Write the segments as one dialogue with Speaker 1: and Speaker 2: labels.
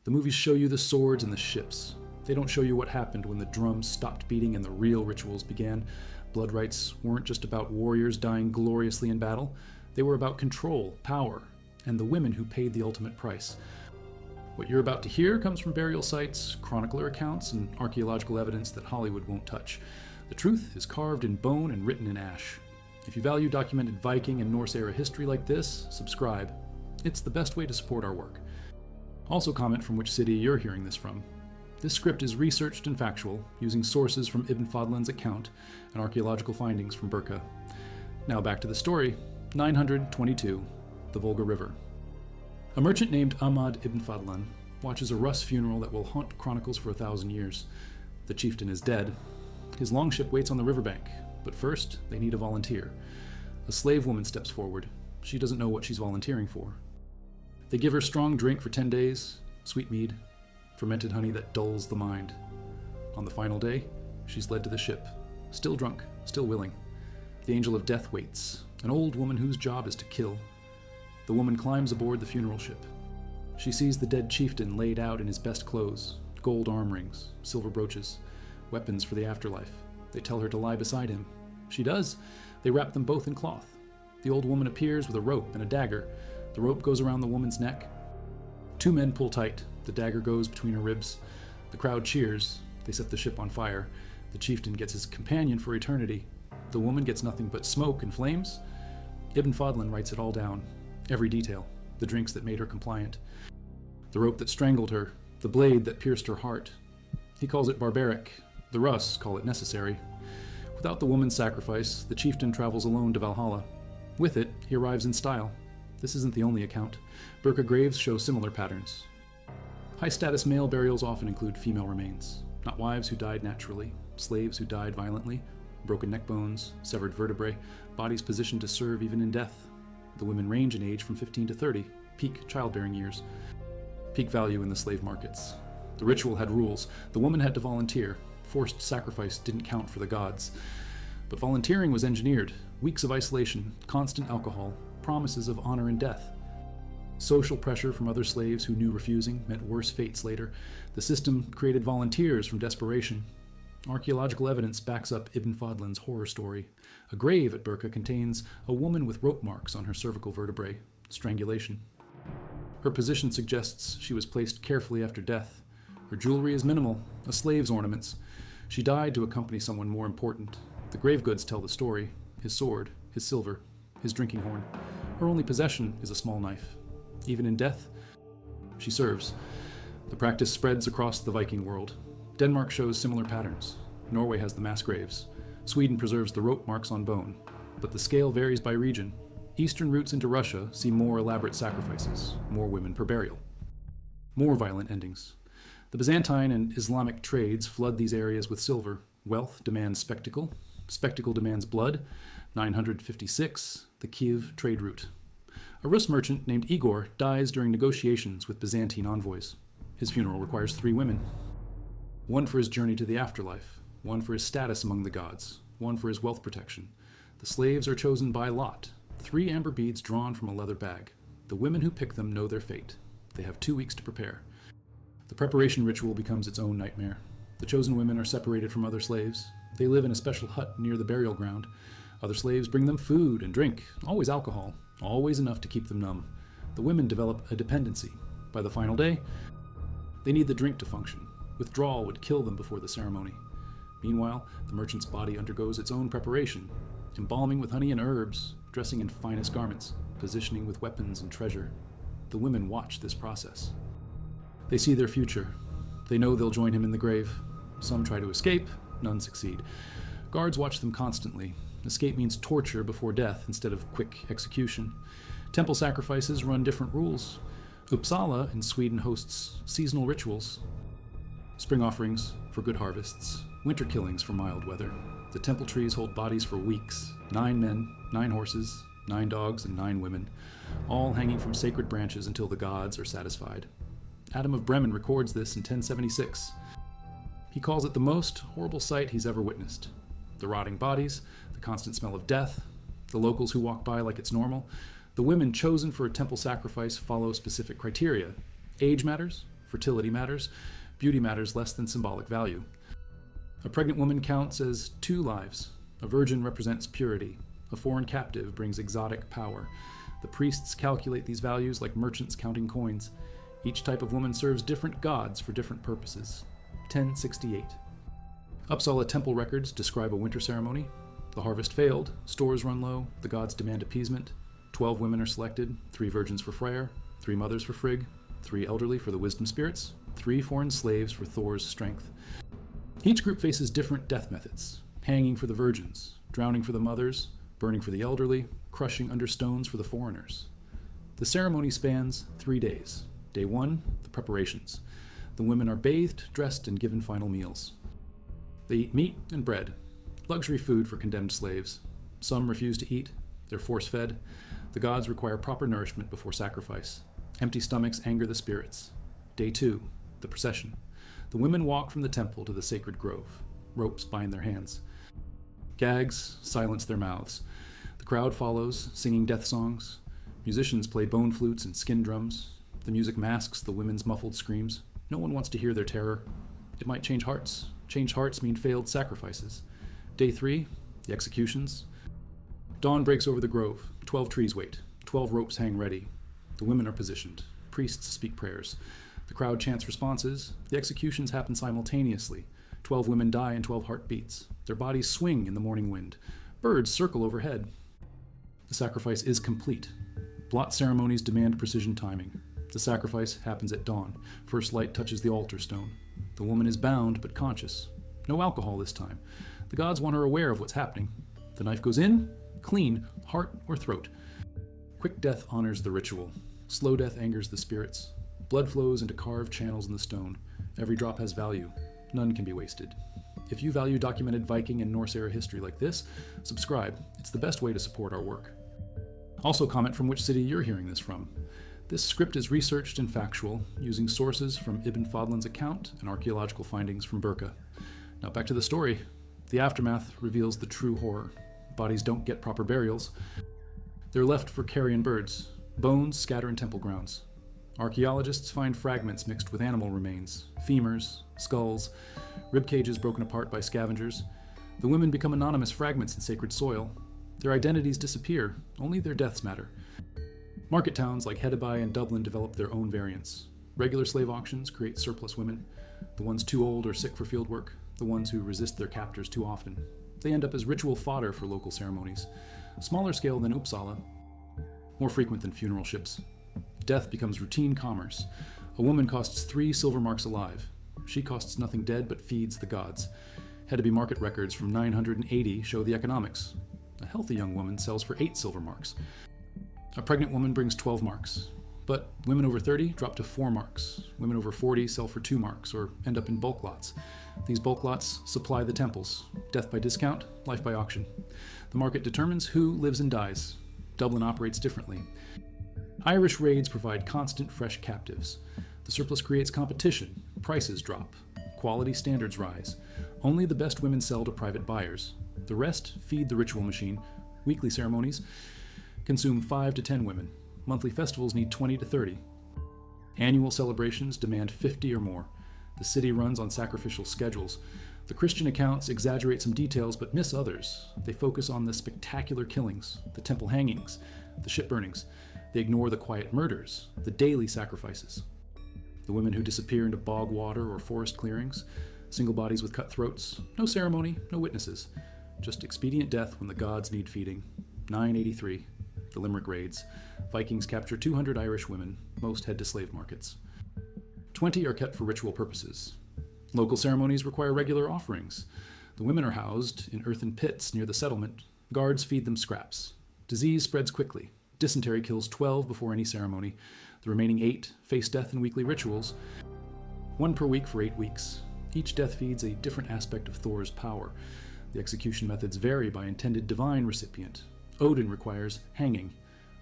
Speaker 1: The movies show you the swords and the ships. They don't show you what happened when the drums stopped beating and the real rituals began. Blood rites weren't just about warriors dying gloriously in battle. They were about control, power, and the women who paid the ultimate price. What you're about to hear comes from burial sites, chronicler accounts, and archaeological evidence that Hollywood won't touch. The truth is carved in bone and written in ash. If you value documented Viking and Norse-era history like this, subscribe. It's the best way to support our work. Also comment from which city you're hearing this from. This script is researched and factual, using sources from Ibn Fadlan's account and archaeological findings from Burka. Now back to the story. 922, the Volga River. A merchant named Ahmad ibn Fadlan watches a Rus funeral that will haunt chronicles for 1,000 years. The chieftain is dead. His longship waits on the riverbank, but first they need a volunteer. A slave woman steps forward. She doesn't know what she's volunteering for. They give her strong drink for 10 days, sweet mead, fermented honey that dulls the mind. On the final day, she's led to the ship, still drunk, still willing. The angel of death waits, an old woman whose job is to kill. The woman climbs aboard the funeral ship. She sees the dead chieftain laid out in his best clothes, gold arm rings, silver brooches, weapons for the afterlife. They tell her to lie beside him. She does. They wrap them both in cloth. The old woman appears with a rope and a dagger. The rope goes around the woman's neck. Two men pull tight. The dagger goes between her ribs. The crowd cheers. They set the ship on fire. The chieftain gets his companion for eternity. The woman gets nothing but smoke and flames. Ibn Fadlan writes it all down. Every detail. The drinks that made her compliant. The rope that strangled her. The blade that pierced her heart. He calls it barbaric. The Rus call it necessary. Without the woman's sacrifice, the chieftain travels alone to Valhalla. With it, he arrives in style. This isn't the only account. Burka graves show similar patterns. High-status male burials often include female remains. Not wives who died naturally, slaves who died violently, broken neck bones, severed vertebrae, bodies positioned to serve even in death. The women range in age from 15 to 30, peak childbearing years. Peak value in the slave markets. The ritual had rules. The woman had to volunteer. Forced sacrifice didn't count for the gods. But volunteering was engineered. Weeks of isolation, constant alcohol, promises of honor in death. Social pressure from other slaves who knew refusing meant worse fates later. The system created volunteers from desperation. Archaeological evidence backs up Ibn Fadlan's horror story. A grave at Burka contains a woman with rope marks on her cervical vertebrae, strangulation. Her position suggests she was placed carefully after death. Her jewelry is minimal, a slave's ornaments. She died to accompany someone more important. The grave goods tell the story: his sword, his silver, his drinking horn. Her only possession is a small knife. Even in death, she serves. The practice spreads across the Viking world. Denmark shows similar patterns. Norway has the mass graves. Sweden preserves the rope marks on bone. But the scale varies by region. Eastern routes into Russia see more elaborate sacrifices, more women per burial. More violent endings. The Byzantine and Islamic trades flood these areas with silver. Wealth demands spectacle. Spectacle demands blood. 956, the Kiev trade route. A Rus merchant named Igor dies during negotiations with Byzantine envoys. His funeral requires 3 women. One for his journey to the afterlife, one for his status among the gods, one for his wealth protection. The slaves are chosen by lot, 3 amber beads drawn from a leather bag. The women who pick them know their fate. They have 2 weeks to prepare. The preparation ritual becomes its own nightmare. The chosen women are separated from other slaves. They live in a special hut near the burial ground. Other slaves bring them food and drink, always alcohol, always enough to keep them numb. The women develop a dependency. By the final day, they need the drink to function. Withdrawal would kill them before the ceremony. Meanwhile, the merchant's body undergoes its own preparation. Embalming with honey and herbs, dressing in finest garments, positioning with weapons and treasure. The women watch this process. They see their future. They know they'll join him in the grave. Some try to escape, none succeed. Guards watch them constantly. Escape means torture before death instead of quick execution. Temple sacrifices run different rules. Uppsala in Sweden hosts seasonal rituals. Spring offerings for good harvests. Winter killings for mild weather. The temple trees hold bodies for weeks. 9 men, 9 horses, 9 dogs, and 9 women, all hanging from sacred branches until the gods are satisfied. Adam of Bremen records this in 1076. He calls it the most horrible sight he's ever witnessed. The rotting bodies, the constant smell of death, the locals who walk by like it's normal. The women chosen for a temple sacrifice follow specific criteria. Age matters, Fertility matters. Beauty matters less than symbolic value. A pregnant woman counts as 2 lives. A virgin represents purity. A foreign captive brings exotic power. The priests calculate these values like merchants counting coins. Each type of woman serves different gods for different purposes. 1068. Uppsala temple records describe a winter ceremony. The harvest failed, stores run low, the gods demand appeasement. 12 women are selected, 3 virgins for Freyr, 3 mothers for Frigg, 3 elderly for the wisdom spirits, 3 foreign slaves for Thor's strength. Each group faces different death methods: hanging for the virgins, drowning for the mothers, burning for the elderly, crushing under stones for the foreigners. The ceremony spans 3 days. Day 1, the preparations. The women are bathed, dressed, and given final meals. They eat meat and bread, luxury food for condemned slaves. Some refuse to eat, they're force-fed. The gods require proper nourishment before sacrifice. Empty stomachs anger the spirits. Day 2, the procession. The women walk from the temple to the sacred grove. Ropes bind their hands. Gags silence their mouths. The crowd follows, singing death songs. Musicians play bone flutes and skin drums. The music masks the women's muffled screams. No one wants to hear their terror. It might change hearts. Changed hearts mean failed sacrifices. Day 3, the executions. Dawn breaks over the grove. 12 trees wait. 12 ropes hang ready. The women are positioned. Priests speak prayers. The crowd chants responses. The executions happen simultaneously. 12 women die in 12 heartbeats. Their bodies swing in the morning wind. Birds circle overhead. The sacrifice is complete. Blót ceremonies demand precision timing. The sacrifice happens at dawn. First light touches the altar stone. The woman is bound but conscious. No alcohol this time. The gods want her aware of what's happening. The knife goes in, clean, heart or throat. Quick death honors the ritual. Slow death angers the spirits. Blood flows into carved channels in the stone. Every drop has value. None can be wasted. If you value documented Viking and Norse era history like this, subscribe. It's the best way to support our work. Also comment from which city you're hearing this from. This script is researched and factual, using sources from Ibn Fadlan's account and archaeological findings from Burka. Now back to the story. The aftermath reveals the true horror. Bodies don't get proper burials. They're left for carrion birds. Bones scatter in temple grounds. Archaeologists find fragments mixed with animal remains, femurs, skulls, rib cages broken apart by scavengers. The women become anonymous fragments in sacred soil. Their identities disappear, only their deaths matter. Market towns like Hedeby and Dublin develop their own variants. Regular slave auctions create surplus women, the ones too old or sick for field work, the ones who resist their captors too often. They end up as ritual fodder for local ceremonies. Smaller scale than Uppsala, more frequent than funeral ships. Death becomes routine commerce. A woman costs 3 silver marks alive. She costs nothing dead but feeds the gods. Hedeby market records from 980 show the economics. A healthy young woman sells for 8 silver marks. A pregnant woman brings 12 marks. But women over 30 drop to 4 marks. Women over 40 sell for 2 marks or end up in bulk lots. These bulk lots supply the temples. Death by discount, life by auction. The market determines who lives and dies. Dublin operates differently. Irish raids provide constant fresh captives. The surplus creates competition. Prices drop. Quality standards rise. Only the best women sell to private buyers. The rest feed the ritual machine. Weekly ceremonies consume 5 to 10 women. Monthly festivals need 20 to 30. Annual celebrations demand 50 or more. The city runs on sacrificial schedules. The Christian accounts exaggerate some details but miss others. They focus on the spectacular killings, the temple hangings, the ship burnings. They ignore the quiet murders, the daily sacrifices. The women who disappear into bog water or forest clearings, single bodies with cut throats, no ceremony, no witnesses. Just expedient death when the gods need feeding. 983. The Limerick raids. Vikings capture 200 Irish women. Most head to slave markets. 20 are kept for ritual purposes. Local ceremonies require regular offerings. The women are housed in earthen pits near the settlement. Guards feed them scraps. Disease spreads quickly. Dysentery kills 12 before any ceremony. The remaining 8 face death in weekly rituals. 1 per week for 8 weeks. Each death feeds a different aspect of Thor's power. The execution methods vary by intended divine recipient. Odin requires hanging.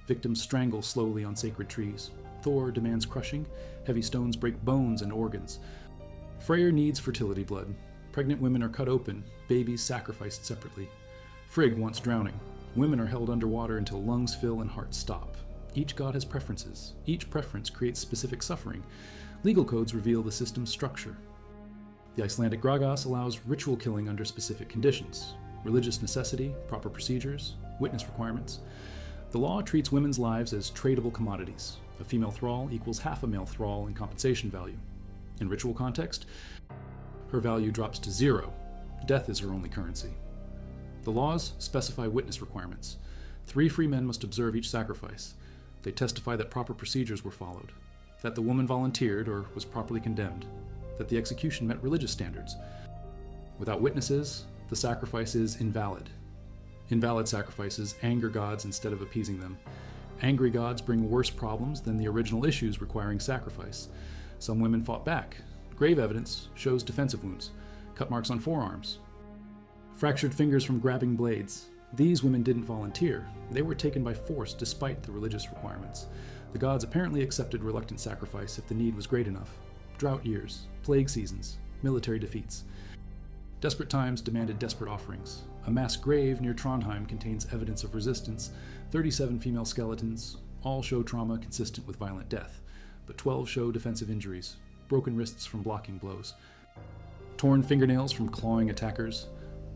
Speaker 1: Victims strangle slowly on sacred trees. Thor demands crushing. Heavy stones break bones and organs. Freyr needs fertility blood. Pregnant women are cut open. Babies sacrificed separately. Frigg wants drowning. Women are held underwater until lungs fill and hearts stop. Each god has preferences. Each preference creates specific suffering. Legal codes reveal the system's structure. The Icelandic Sagas allows ritual killing under specific conditions: religious necessity, proper procedures, witness requirements. The law treats women's lives as tradable commodities. A female thrall equals half a male thrall in compensation value. In ritual context, her value drops to 0. Death is her only currency. The laws specify witness requirements. 3 free men must observe each sacrifice. They testify that proper procedures were followed, that the woman volunteered or was properly condemned, that the execution met religious standards. Without witnesses, the sacrifice is invalid. Invalid sacrifices anger gods instead of appeasing them. Angry gods bring worse problems than the original issues requiring sacrifice. Some women fought back. Grave evidence shows defensive wounds, cut marks on forearms, fractured fingers from grabbing blades. These women didn't volunteer. They were taken by force despite the religious requirements. The gods apparently accepted reluctant sacrifice if the need was great enough. Drought years, plague seasons, military defeats. Desperate times demanded desperate offerings. A mass grave near Trondheim contains evidence of resistance. 37 female skeletons all show trauma consistent with violent death, but 12 show defensive injuries, broken wrists from blocking blows, torn fingernails from clawing attackers,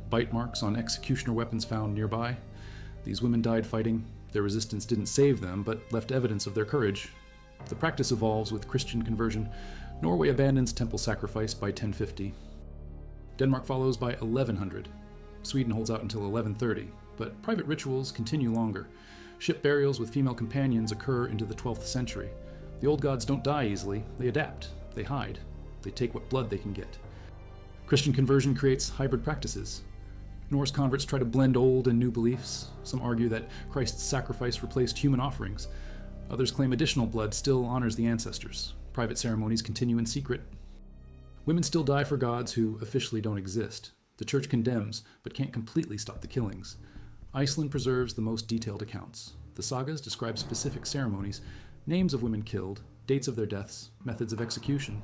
Speaker 1: bite marks on executioner weapons found nearby. These women died fighting. Their resistance didn't save them, but left evidence of their courage. The practice evolves with Christian conversion. Norway abandons temple sacrifice by 1050. Denmark follows by 1100. Sweden holds out until 1130, but private rituals continue longer. Ship burials with female companions occur into the 12th century. The old gods don't die easily. They adapt. They hide. They take what blood they can get. Christian conversion creates hybrid practices. Norse converts try to blend old and new beliefs. Some argue that Christ's sacrifice replaced human offerings. Others claim additional blood still honors the ancestors. Private ceremonies continue in secret. Women still die for gods who officially don't exist. The church condemns, but can't completely stop the killings. Iceland preserves the most detailed accounts. The sagas describe specific ceremonies, names of women killed, dates of their deaths, methods of execution.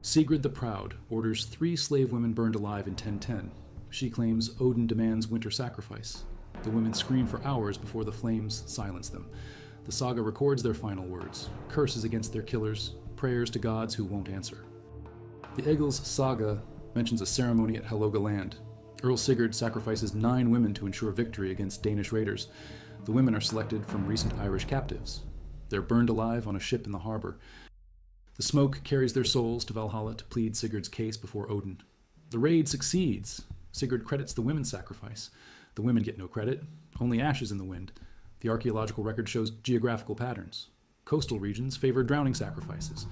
Speaker 1: Sigrid the Proud orders 3 slave women burned alive in 1010. She claims Odin demands winter sacrifice. The women scream for hours before the flames silence them. The saga records their final words, curses against their killers, prayers to gods who won't answer. The Egil's saga mentions a ceremony at Helgoland. Earl Sigurd sacrifices 9 women to ensure victory against Danish raiders. The women are selected from recent Irish captives. They're burned alive on a ship in the harbor. The smoke carries their souls to Valhalla to plead Sigurd's case before Odin. The raid succeeds. Sigurd credits the women's sacrifice. The women get no credit, only ashes in the wind. The archaeological record shows geographical patterns. Coastal regions favor drowning sacrifices.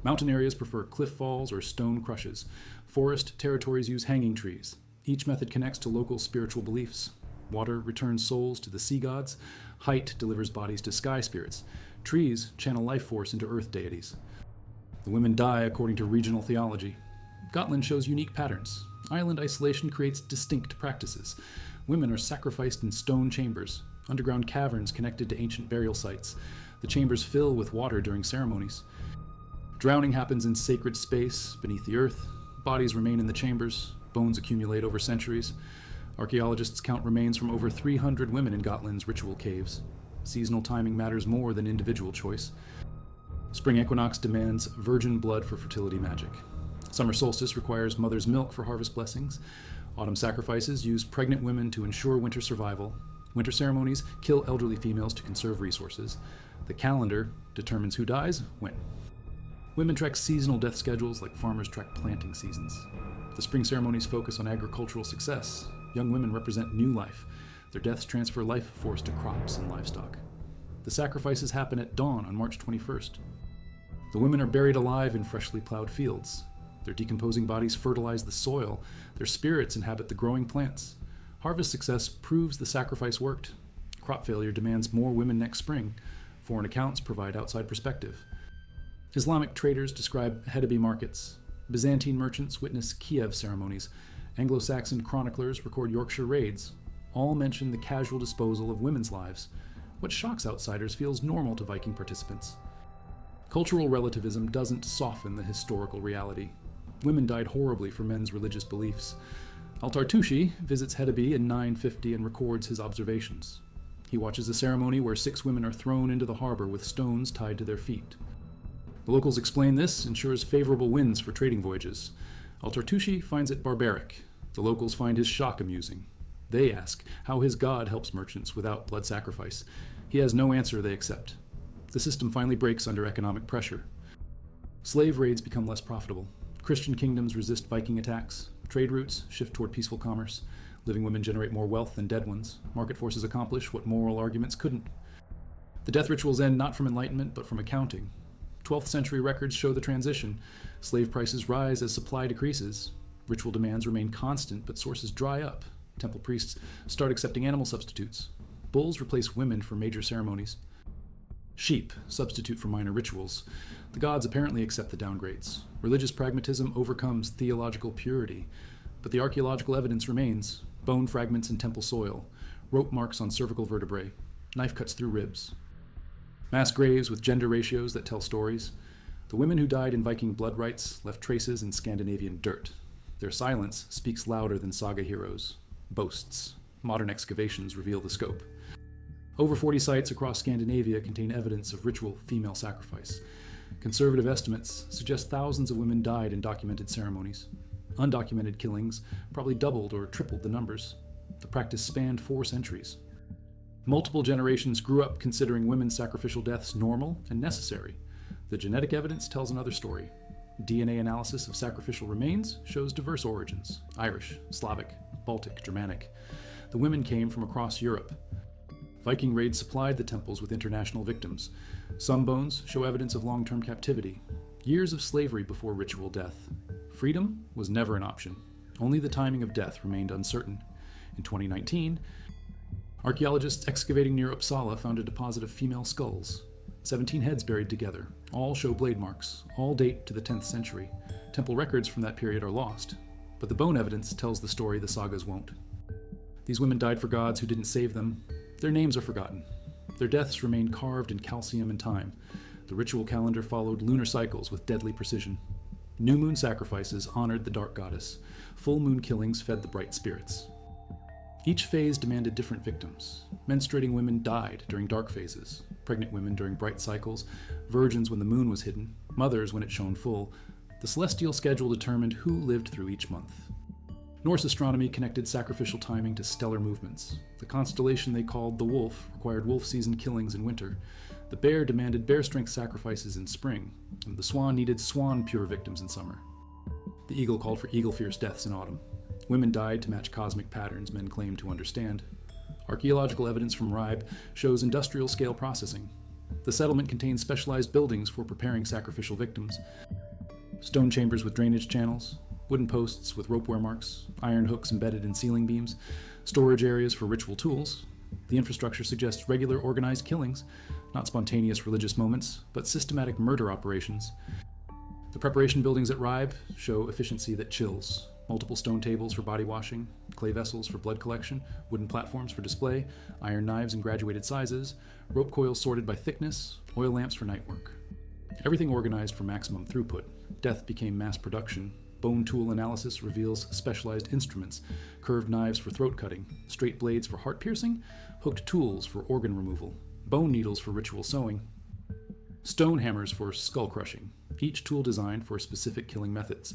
Speaker 1: Mountain areas prefer cliff falls or stone crushes. Forest territories use hanging trees. Each method connects to local spiritual beliefs. Water returns souls to the sea gods. Height delivers bodies to sky spirits. Trees channel life force into earth deities. The women die according to regional theology. Gotland shows unique patterns. Island isolation creates distinct practices. Women are sacrificed in stone chambers, underground caverns connected to ancient burial sites. The chambers fill with water during ceremonies. Drowning happens in sacred space beneath the earth. Bodies remain in the chambers. Bones accumulate over centuries. Archaeologists count remains from over 300 women in Gotland's ritual caves. Seasonal timing matters more than individual choice. Spring equinox demands virgin blood for fertility magic. Summer solstice requires mother's milk for harvest blessings. Autumn sacrifices use pregnant women to ensure winter survival. Winter ceremonies kill elderly females to conserve resources. The calendar determines who dies when. Women track seasonal death schedules like farmers track planting seasons. The spring ceremonies focus on agricultural success. Young women represent new life. Their deaths transfer life force to crops and livestock. The sacrifices happen at dawn on March 21st. The women are buried alive in freshly plowed fields. Their decomposing bodies fertilize the soil. Their spirits inhabit the growing plants. Harvest success proves the sacrifice worked. Crop failure demands more women next spring. Foreign accounts provide outside perspective. Islamic traders describe Hedeby markets. Byzantine merchants witness Kiev ceremonies. Anglo-Saxon chroniclers record Yorkshire raids. All mention the casual disposal of women's lives. What shocks outsiders feels normal to Viking participants. Cultural relativism doesn't soften the historical reality. Women died horribly for men's religious beliefs. Altar Tushi visits Hedeby in 950 and records his observations. He watches a ceremony where 6 women are thrown into the harbor with stones tied to their feet. The locals explain this ensures favorable winds for trading voyages. Altartushi finds it barbaric. The locals find his shock amusing. They ask how his god helps merchants without blood sacrifice. He has no answer they accept. The system finally breaks under economic pressure. Slave raids become less profitable. Christian kingdoms resist Viking attacks. Trade routes shift toward peaceful commerce. Living women generate more wealth than dead ones. Market forces accomplish what moral arguments couldn't. The death rituals end not from enlightenment, but from accounting. 12th century records show the transition. Slave prices rise as supply decreases. Ritual demands remain constant, but sources dry up. Temple priests start accepting animal substitutes. Bulls replace women for major ceremonies. Sheep substitute for minor rituals. The gods apparently accept the downgrades. Religious pragmatism overcomes theological purity. But the archaeological evidence remains. Bone fragments in temple soil, rope marks on cervical vertebrae, knife cuts through ribs. Mass graves with gender ratios that tell stories. The women who died in Viking blood rites left traces in Scandinavian dirt. Their silence speaks louder than saga heroes. Boasts. Modern excavations reveal the scope. Over 40 sites across Scandinavia contain evidence of ritual female sacrifice. Conservative estimates suggest thousands of women died in documented ceremonies. Undocumented killings probably doubled or tripled the numbers. The practice spanned 4 centuries. Multiple generations grew up considering women's sacrificial deaths normal and necessary. The genetic evidence tells another story. DNA analysis of sacrificial remains shows diverse origins: Irish, Slavic, Baltic, Germanic. The women came from across Europe. Viking raids supplied the temples with international victims. Some bones show evidence of long-term captivity, years of slavery before ritual death. Freedom was never an option. Only the timing of death remained uncertain. In 2019, archaeologists excavating near Uppsala found a deposit of female skulls. 17 heads buried together. All show blade marks. All date to the 10th century. Temple records from that period are lost. But the bone evidence tells the story the sagas won't. These women died for gods who didn't save them. Their names are forgotten. Their deaths remain carved in calcium and time. The ritual calendar followed lunar cycles with deadly precision. New moon sacrifices honored the dark goddess. Full moon killings fed the bright spirits. Each phase demanded different victims. Menstruating women died during dark phases, pregnant women during bright cycles, virgins when the moon was hidden, mothers when it shone full. The celestial schedule determined who lived through each month. Norse astronomy connected sacrificial timing to stellar movements. The constellation they called the Wolf required wolf season killings in winter. The bear demanded bear strength sacrifices in spring, and the swan needed swan pure victims in summer. The eagle called for eagle fierce deaths in autumn. Women died to match cosmic patterns men claimed to understand. Archaeological evidence from Ribe shows industrial scale processing. The settlement contains specialized buildings for preparing sacrificial victims. Stone chambers with drainage channels, wooden posts with rope wear marks, iron hooks embedded in ceiling beams, storage areas for ritual tools. The infrastructure suggests regular organized killings, not spontaneous religious moments, but systematic murder operations. The preparation buildings at Ribe show efficiency that chills. Multiple stone tables for body washing, clay vessels for blood collection, wooden platforms for display, iron knives in graduated sizes, rope coils sorted by thickness, oil lamps for night work. Everything organized for maximum throughput. Death became mass production. Bone tool analysis reveals specialized instruments, curved knives for throat cutting, straight blades for heart piercing, hooked tools for organ removal, bone needles for ritual sewing, stone hammers for skull crushing, each tool designed for specific killing methods.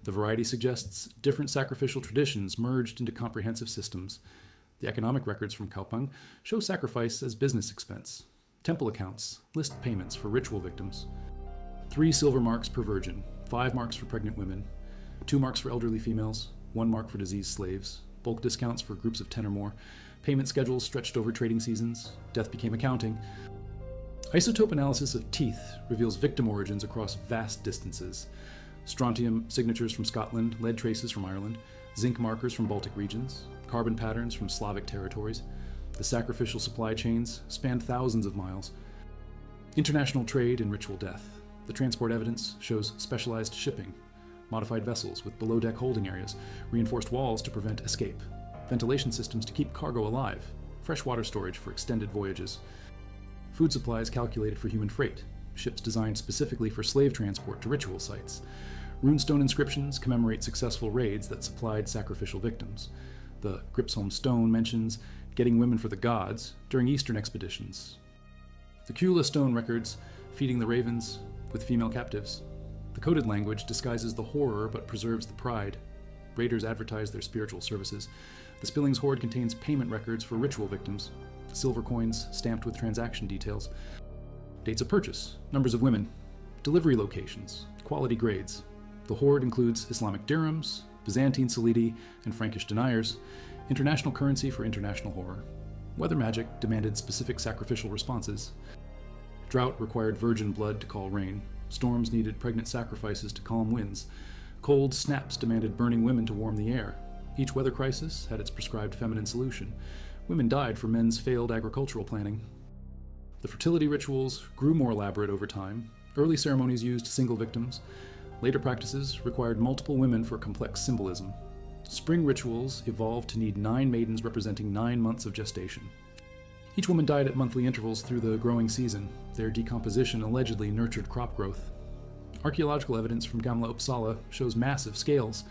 Speaker 1: The variety suggests different sacrificial traditions merged into comprehensive systems. The economic records from Kaupang show sacrifice as business expense. Temple accounts list payments for ritual victims. 3 silver marks per virgin, 5 marks for pregnant women, 2 marks for elderly females, 1 mark for diseased slaves, bulk discounts for groups of 10 or more, payment schedules stretched over trading seasons. Death became accounting. Isotope analysis of teeth reveals victim origins across vast distances. Strontium signatures from Scotland, lead traces from Ireland, zinc markers from Baltic regions, carbon patterns from Slavic territories. The sacrificial supply chains spanned thousands of miles. International trade in ritual death. The transport evidence shows specialized shipping, modified vessels with below-deck holding areas, reinforced walls to prevent escape, ventilation systems to keep cargo alive, freshwater storage for extended voyages, food supplies calculated for human freight, ships designed specifically for slave transport to ritual sites. Runestone inscriptions commemorate successful raids that supplied sacrificial victims. The Gripsholm stone mentions getting women for the gods during Eastern expeditions. The Kula stone records feeding the ravens, with female captives. The coded language disguises the horror but preserves the pride. Raiders advertise their spiritual services. The Spillings hoard contains payment records for ritual victims, silver coins stamped with transaction details, dates of purchase, numbers of women, delivery locations, quality grades. The hoard includes Islamic dirhams, Byzantine solidi, and Frankish deniers, international currency for international horror. Weather magic demanded specific sacrificial responses. Drought required virgin blood to call rain. Storms needed pregnant sacrifices to calm winds. Cold snaps demanded burning women to warm the air. Each weather crisis had its prescribed feminine solution. Women died for men's failed agricultural planning. The fertility rituals grew more elaborate over time. Early ceremonies used single victims. Later practices required multiple women for complex symbolism. Spring rituals evolved to need 9 maidens representing 9 months of gestation. Each woman died at monthly intervals through the growing season. Their decomposition allegedly nurtured crop growth. Archaeological evidence from Gamla Uppsala shows massive scales.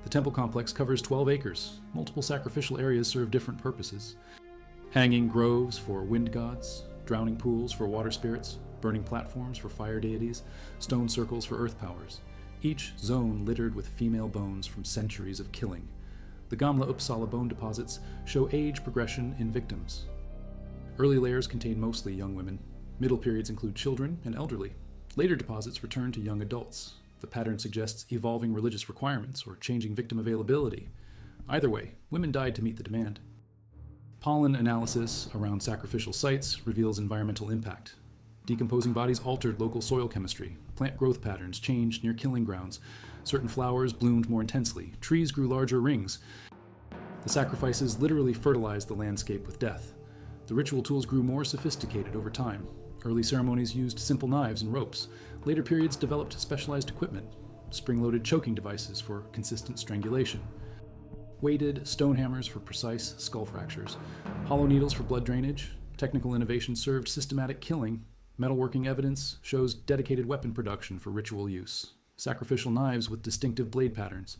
Speaker 1: The temple complex covers 12 acres. Multiple sacrificial areas serve different purposes. Hanging groves for wind gods, drowning pools for water spirits, burning platforms for fire deities, stone circles for earth powers. Each zone littered with female bones from centuries of killing. The Gamla Uppsala bone deposits show age progression in victims. Early layers contain mostly young women. Middle periods include children and elderly. Later deposits return to young adults. The pattern suggests evolving religious requirements or changing victim availability. Either way, women died to meet the demand. Pollen analysis around sacrificial sites reveals environmental impact. Decomposing bodies altered local soil chemistry. Plant growth patterns changed near killing grounds. Certain flowers bloomed more intensely. Trees grew larger rings. The sacrifices literally fertilized the landscape with death. The ritual tools grew more sophisticated over time. Early ceremonies used simple knives and ropes. Later periods developed specialized equipment, spring-loaded choking devices for consistent strangulation, weighted stone hammers for precise skull fractures, hollow needles for blood drainage. Technical innovation served systematic killing. Metalworking evidence shows dedicated weapon production for ritual use. Sacrificial knives with distinctive blade patterns.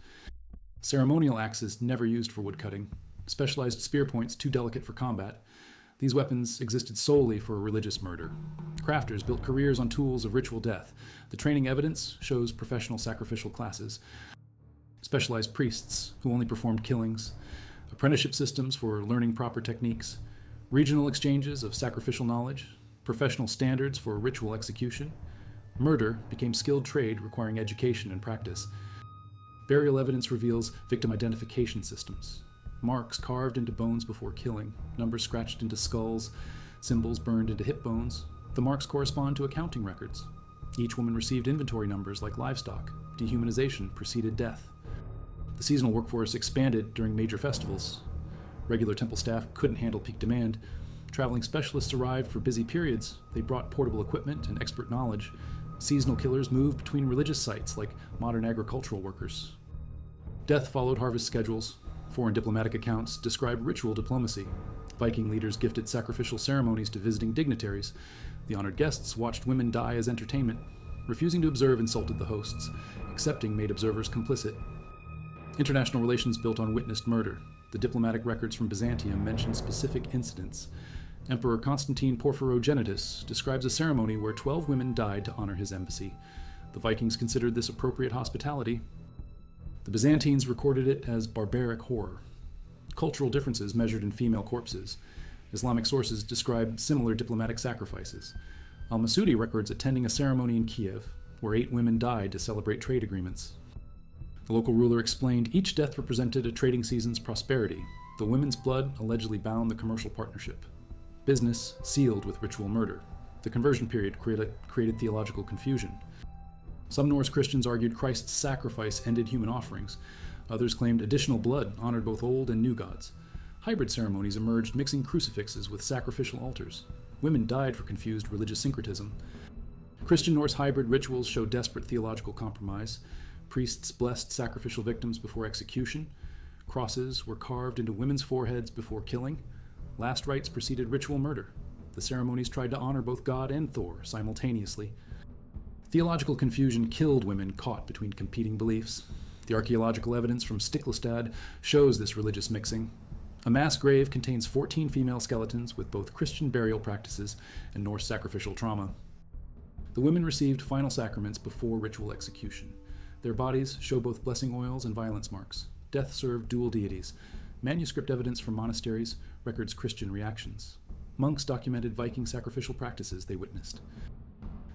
Speaker 1: Ceremonial axes never used for woodcutting. Specialized spear points too delicate for combat. These weapons existed solely for religious murder. Crafters built careers on tools of ritual death. The training evidence shows professional sacrificial classes. Specialized priests who only performed killings. Apprenticeship systems for learning proper techniques. Regional exchanges of sacrificial knowledge. Professional standards for ritual execution. Murder became skilled trade requiring education and practice. Burial evidence reveals victim identification systems. Marks carved into bones before killing, numbers scratched into skulls, symbols burned into hip bones. The marks correspond to accounting records. Each woman received inventory numbers like livestock. Dehumanization preceded death. The seasonal workforce expanded during major festivals. Regular temple staff couldn't handle peak demand. Traveling specialists arrived for busy periods. They brought portable equipment and expert knowledge. Seasonal killers moved between religious sites like modern agricultural workers. Death followed harvest schedules. Foreign diplomatic accounts describe ritual diplomacy. Viking leaders gifted sacrificial ceremonies to visiting dignitaries. The honored guests watched women die as entertainment. Refusing to observe insulted the hosts. Accepting made observers complicit. International relations built on witnessed murder. The diplomatic records from Byzantium mention specific incidents. Emperor Constantine Porphyrogenitus describes a ceremony where 12 women died to honor his embassy. The Vikings considered this appropriate hospitality. The Byzantines recorded it as barbaric horror. Cultural differences measured in female corpses. Islamic sources describe similar diplomatic sacrifices. Al-Masudi records attending a ceremony in Kiev, where 8 women died to celebrate trade agreements. The local ruler explained each death represented a trading season's prosperity. The women's blood allegedly bound the commercial partnership. Business sealed with ritual murder. The conversion period created theological confusion. Some Norse Christians argued Christ's sacrifice ended human offerings. Others claimed additional blood honored both old and new gods. Hybrid ceremonies emerged, mixing crucifixes with sacrificial altars. Women died for confused religious syncretism. Christian Norse hybrid rituals show desperate theological compromise. Priests blessed sacrificial victims before execution. Crosses were carved into women's foreheads before killing. Last rites preceded ritual murder. The ceremonies tried to honor both God and Thor simultaneously. Theological confusion killed women caught between competing beliefs. The archaeological evidence from Stiklestad shows this religious mixing. A mass grave contains 14 female skeletons with both Christian burial practices and Norse sacrificial trauma. The women received final sacraments before ritual execution. Their bodies show both blessing oils and violence marks. Death served dual deities. Manuscript evidence from monasteries records Christian reactions. Monks documented Viking sacrificial practices they witnessed.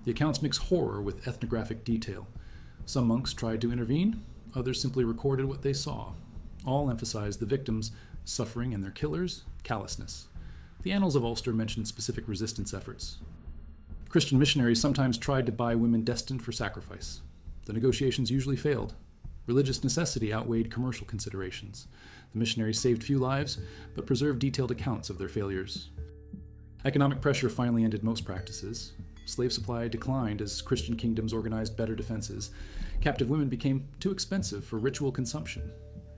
Speaker 1: The accounts mix horror with ethnographic detail. Some monks tried to intervene, others simply recorded what they saw. All emphasized the victims' suffering and their killers' callousness. The Annals of Ulster mention specific resistance efforts. Christian missionaries sometimes tried to buy women destined for sacrifice. The negotiations usually failed. Religious necessity outweighed commercial considerations. The missionaries saved few lives, but preserved detailed accounts of their failures. Economic pressure finally ended most practices. Slave supply declined as Christian kingdoms organized better defenses. Captive women became too expensive for ritual consumption.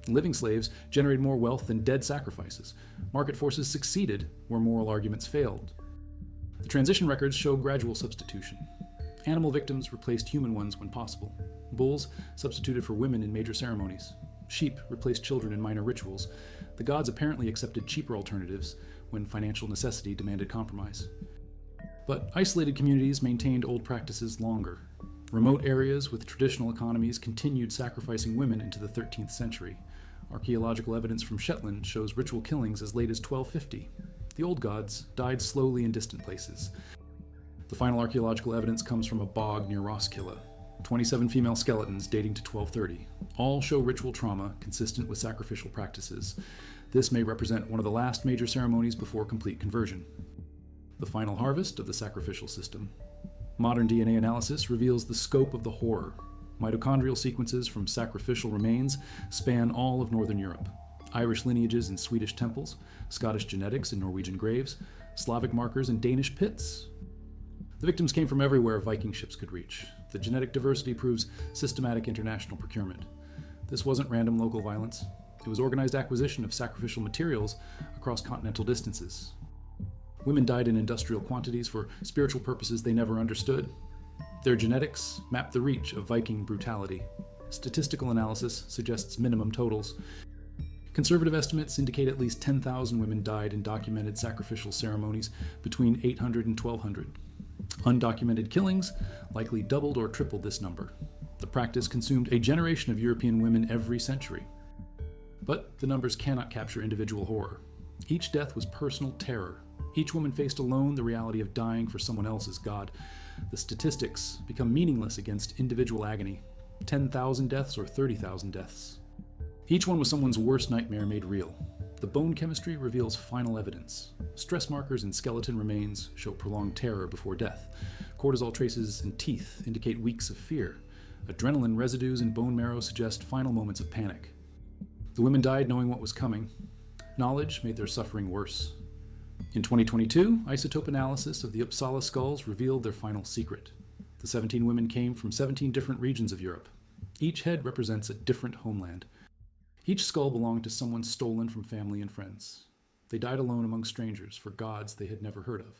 Speaker 1: Living slaves generated more wealth than dead sacrifices. Market forces succeeded where moral arguments failed. The transition records show gradual substitution. Animal victims replaced human ones when possible. Bulls substituted for women in major ceremonies. Sheep replaced children in minor rituals. The gods apparently accepted cheaper alternatives when financial necessity demanded compromise. But isolated communities maintained old practices longer. Remote areas with traditional economies continued sacrificing women into the 13th century. Archaeological evidence from Shetland shows ritual killings as late as 1250. The old gods died slowly in distant places. The final archaeological evidence comes from a bog near Roskilde. 27 female skeletons dating to 1230. All show ritual trauma consistent with sacrificial practices. This may represent one of the last major ceremonies before complete conversion. The final harvest of the sacrificial system. Modern DNA analysis reveals the scope of the horror. Mitochondrial sequences from sacrificial remains span all of Northern Europe. Irish lineages in Swedish temples, Scottish genetics in Norwegian graves, Slavic markers in Danish pits. The victims came from everywhere Viking ships could reach. The genetic diversity proves systematic international procurement. This wasn't random local violence. It was organized acquisition of sacrificial materials across continental distances. Women died in industrial quantities for spiritual purposes they never understood. Their genetics map the reach of Viking brutality. Statistical analysis suggests minimum totals. Conservative estimates indicate at least 10,000 women died in documented sacrificial ceremonies between 800 and 1200. Undocumented killings likely doubled or tripled this number. The practice consumed a generation of European women every century. But the numbers cannot capture individual horror. Each death was personal terror. Each woman faced alone the reality of dying for someone else's god. The statistics become meaningless against individual agony. 10,000 deaths or 30,000 deaths. Each one was someone's worst nightmare made real. The bone chemistry reveals final evidence. Stress markers in skeleton remains show prolonged terror before death. Cortisol traces in teeth indicate weeks of fear. Adrenaline residues in bone marrow suggest final moments of panic. The women died knowing what was coming. Knowledge made their suffering worse. In 2022, isotope analysis of the Uppsala skulls revealed their final secret. The 17 women came from 17 different regions of Europe. Each head represents a different homeland. Each skull belonged to someone stolen from family and friends. They died alone among strangers for gods they had never heard of.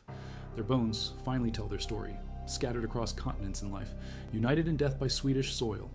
Speaker 1: Their bones finally tell their story, scattered across continents in life, united in death by Swedish soil,